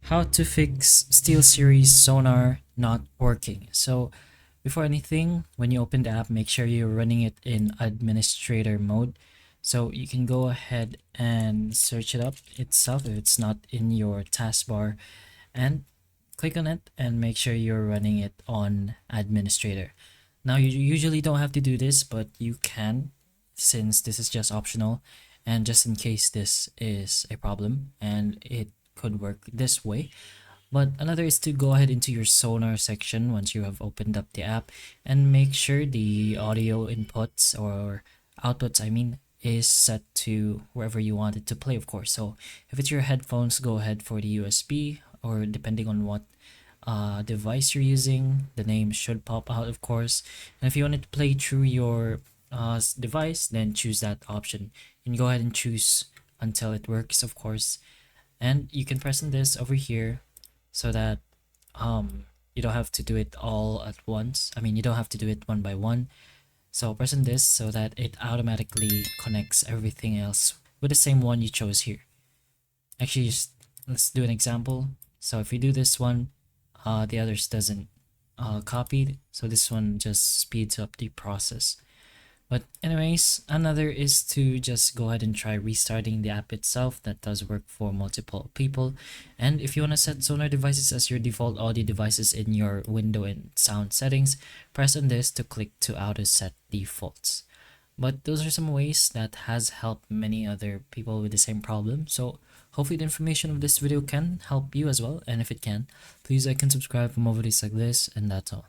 How to fix Steelseries Sonar not working. So before anything, when you open the app, make sure you're running it in administrator mode. So you can go ahead and search it up itself if it's not in your taskbar, and click on it and make sure you're running it on administrator. Now you usually don't have to do this, but you can, since this is just optional, and just in case this is a problem, and it could work this way. But another is to go ahead into your Sonar section once you have opened up the app and make sure the audio inputs or outputs, I mean, is set to wherever you want it to play, of course. So if it's your headphones, go ahead for the USB, or depending on what device you're using, the name should pop out, of course. And if you want it to play through your device, then choose that option. You can go ahead and choose until it works, of course. And you can press on this over here so that you don't have to do it all at once. I mean, you don't have to do it one by one. So press on this so that it automatically connects everything else with the same one you chose here. Actually, just let's do an example. So if we do this one, the others doesn't copy, so this one just speeds up the process. But anyways, another is to just go ahead and try restarting the app itself. That does work for multiple people. And if you want to set Sonar devices as your default audio devices in your window and sound settings, press on this to click to auto set defaults. But those are some ways that has helped many other people with the same problem. So hopefully the information of this video can help you as well. And if it can, please like and subscribe for more videos like this. And that's all.